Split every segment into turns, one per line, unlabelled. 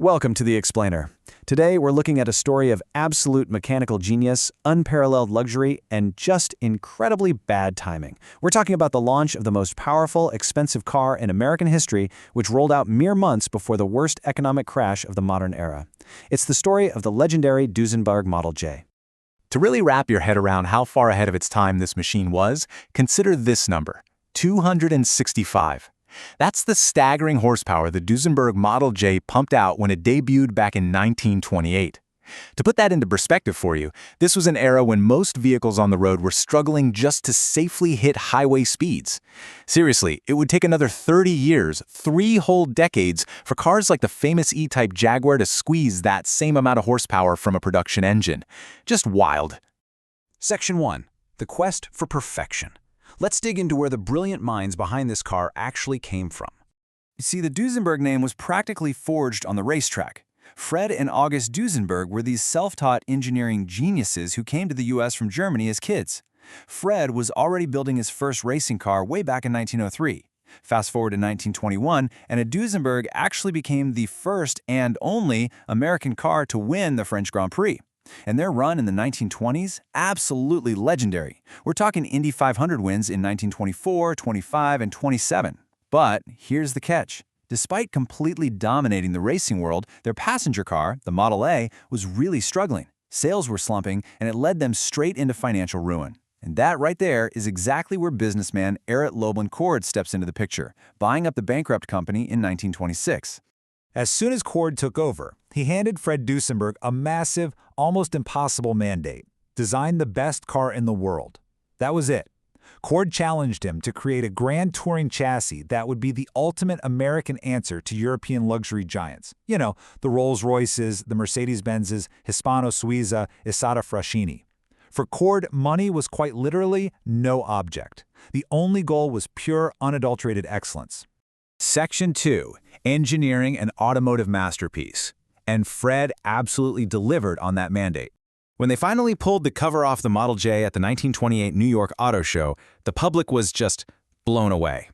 Welcome to The Explainer. Today we're looking at a story of absolute mechanical genius, unparalleled luxury, and just incredibly bad timing. We're talking about the launch of the most powerful, expensive car in American history, which rolled out mere months before the worst economic crash of the modern era. It's the story of the legendary Duesenberg Model J.
To really wrap your head around how far ahead of its time this machine was, consider this number: 265. That's the staggering horsepower the Duesenberg Model J pumped out when it debuted back in 1928. To put that into perspective for you, this was an era when most vehicles on the road were struggling just to safely hit highway speeds. Seriously, it would take another 30 years, 3 whole decades, for cars like the famous E-Type Jaguar to squeeze that same amount of horsepower from a production engine. Just wild.
Section 1. The Quest for Perfection. Let's dig into where the brilliant minds behind this car actually came from. You see, the Duesenberg name was practically forged on the racetrack. Fred and August Duesenberg were these self-taught engineering geniuses who came to the US from Germany as kids. Fred was already building his first racing car way back in 1903. Fast forward to 1921, and a Duesenberg actually became the first and only American car to win the French Grand Prix. And their run in the 1920s, absolutely legendary. We're talking Indy 500 wins in 1924, 25, and 27. But here's the catch. Despite completely dominating the racing world, their passenger car, the Model A, was really struggling. Sales were slumping, and it led them straight into financial ruin. And that right there is exactly where businessman Erich Cord steps into the picture, buying up the bankrupt company in 1926.
As soon as Cord took over, he handed Fred Duesenberg a massive, almost impossible mandate: design the best car in the world. That was it. Cord challenged him to create a grand touring chassis that would be the ultimate American answer to European luxury giants. You know, the Rolls-Royces, the Mercedes-Benzes, Hispano-Suiza, Isotta Fraschini. For Cord, money was quite literally no object. The only goal was pure, unadulterated excellence.
Section 2. Engineering an automotive masterpiece. And Fred absolutely delivered on that mandate. When they finally pulled the cover off the Model J at the 1928 New York Auto Show, the public was just blown away.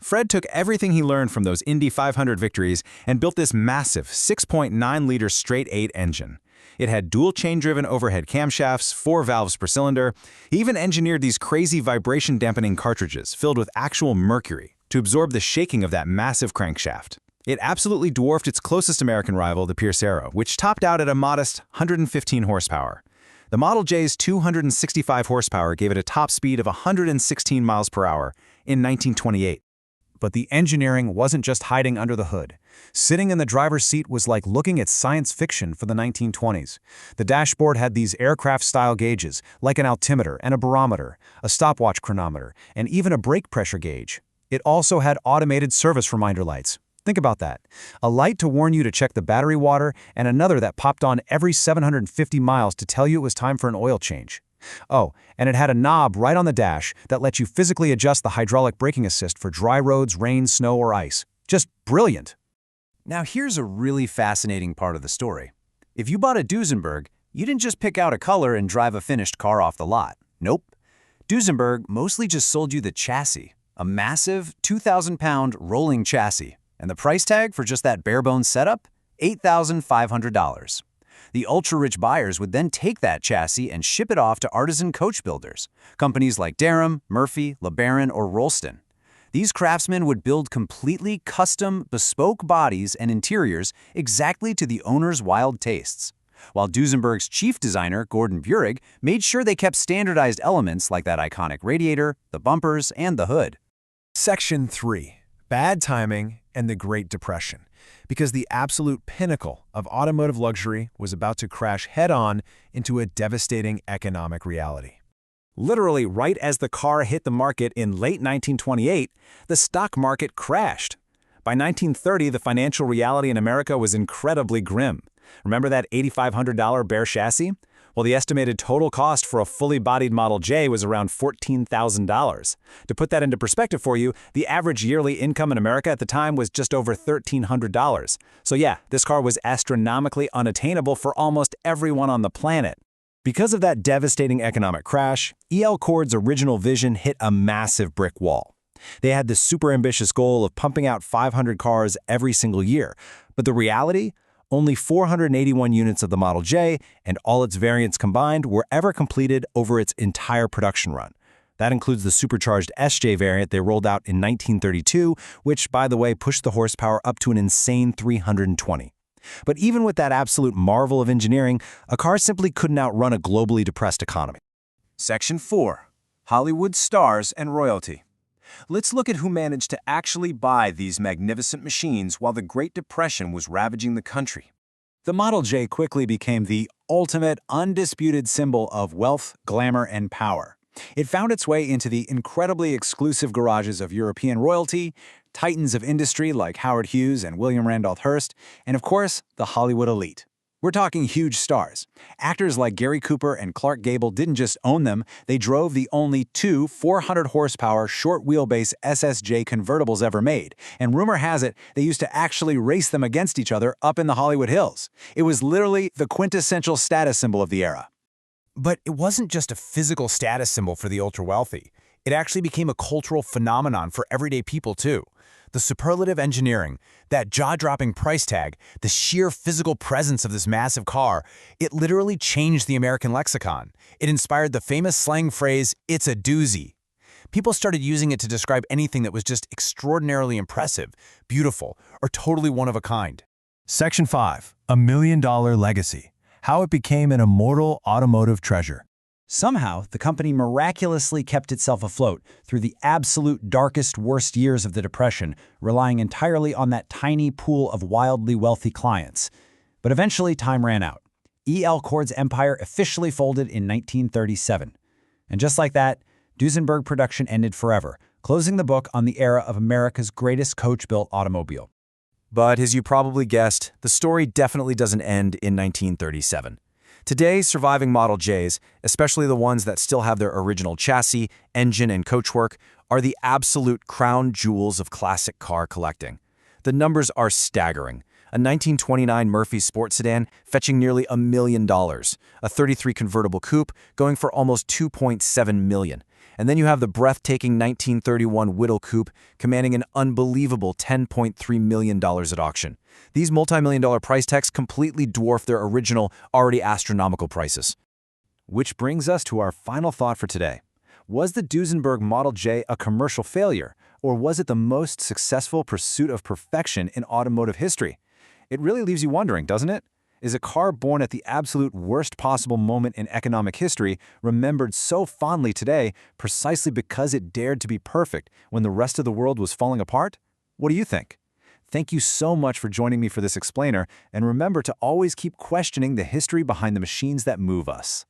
Fred took everything he learned from those Indy 500 victories and built this massive 6.9-liter straight-8 engine. It had dual chain-driven overhead camshafts, 4 valves per cylinder. He even engineered these crazy vibration-dampening cartridges filled with actual mercury to absorb the shaking of that massive crankshaft. It absolutely dwarfed its closest American rival, the Pierce Arrow, which topped out at a modest 115 horsepower. The Model J's 265 horsepower gave it a top speed of 116 miles per hour in 1928.
But the engineering wasn't just hiding under the hood. Sitting in the driver's seat was like looking at science fiction for the 1920s. The dashboard had these aircraft-style gauges, like an altimeter and a barometer, a stopwatch chronometer, and even a brake pressure gauge. It also had automated service reminder lights. Think about that. A light to warn you to check the battery water, and another that popped on every 750 miles to tell you it was time for an oil change. Oh, and it had a knob right on the dash that lets you physically adjust the hydraulic braking assist for dry roads, rain, snow, or ice. Just brilliant. Now here's a really fascinating part of the story. If you bought a Duesenberg, you didn't just pick out a color and drive a finished car off the lot. Nope. Duesenberg mostly just sold you the chassis, a massive 2,000-pound rolling chassis. And the price tag for just that bare-bones setup? $8,500. The ultra-rich buyers would then take that chassis and ship it off to artisan coach builders, companies like Derham, Murphy, LeBaron, or Rolston. These craftsmen would build completely custom, bespoke bodies and interiors exactly to the owner's wild tastes, while Duesenberg's chief designer, Gordon Burig, made sure they kept standardized elements like that iconic radiator, the bumpers, and the hood.
Section 3. Bad timing and the Great Depression, because the absolute pinnacle of automotive luxury was about to crash head-on into a devastating economic reality.
Literally, right as the car hit the market in late 1928, the stock market crashed. By 1930, the financial reality in America was incredibly grim. Remember that $8,500 bare chassis? Well, the estimated total cost for a fully bodied Model J was around $14,000. To put that into perspective for you, the average yearly income in America at the time was just over $1,300. So yeah, this car was astronomically unattainable for almost everyone on the planet. Because of that devastating economic crash, E.L. Cord's original vision hit a massive brick wall. They had this super ambitious goal of pumping out 500 cars every single year. But the reality?
Only 481 units of the Model J and all its variants combined were ever completed over its entire production run. That includes the supercharged SJ variant they rolled out in 1932, which, by the way, pushed the horsepower up to an insane 320. But even with that absolute marvel of engineering, a car simply couldn't outrun a globally depressed economy.
Section 4. Hollywood Stars and Royalty. Let's look at who managed to actually buy these magnificent machines while the Great Depression was ravaging the country.
The Model J quickly became the ultimate, undisputed symbol of wealth, glamour, and power. It found its way into the incredibly exclusive garages of European royalty, titans of industry like Howard Hughes and William Randolph Hearst, and of course, the Hollywood elite. We're talking huge stars. Actors like Gary Cooper and Clark Gable didn't just own them, they drove the only two 400-horsepower short-wheelbase SSJ convertibles ever made, and rumor has it they used to actually race them against each other up in the Hollywood Hills. It was literally the quintessential status symbol of the era.
But it wasn't just a physical status symbol for the ultra-wealthy. It actually became a cultural phenomenon for everyday people, too. The superlative engineering, that jaw-dropping price tag, the sheer physical presence of this massive car, it literally changed the American lexicon. It inspired the famous slang phrase, "It's a doozy." People started using it to describe anything that was just extraordinarily impressive, beautiful, or totally one of a kind.
Section 5. $1 Million Legacy. How it became an immortal automotive treasure.
Somehow, the company miraculously kept itself afloat through the absolute darkest, worst years of the Depression, relying entirely on that tiny pool of wildly wealthy clients. But eventually, time ran out. E.L. Cord's empire officially folded in 1937. And just like that, Duesenberg production ended forever, closing the book on the era of America's greatest coach-built automobile.
But as you probably guessed, the story definitely doesn't end in 1937. Today, surviving Model Js, especially the ones that still have their original chassis, engine, and coachwork, are the absolute crown jewels of classic car collecting. The numbers are staggering. A 1929 Murphy sports sedan fetching nearly $1 million, a 33 convertible coupe going for almost $2.7 million. And then you have the breathtaking 1931 Whittle coupe commanding an unbelievable $10.3 million at auction. These multi-million-dollar price tags completely dwarf their original, already astronomical prices. Which brings us to our final thought for today. Was the Duesenberg Model J a commercial failure, or was it the most successful pursuit of perfection in automotive history? It really leaves you wondering, doesn't it? Is a car born at the absolute worst possible moment in economic history remembered so fondly today precisely because it dared to be perfect when the rest of the world was falling apart? What do you think? Thank you so much for joining me for this explainer, and remember to always keep questioning the history behind the machines that move us.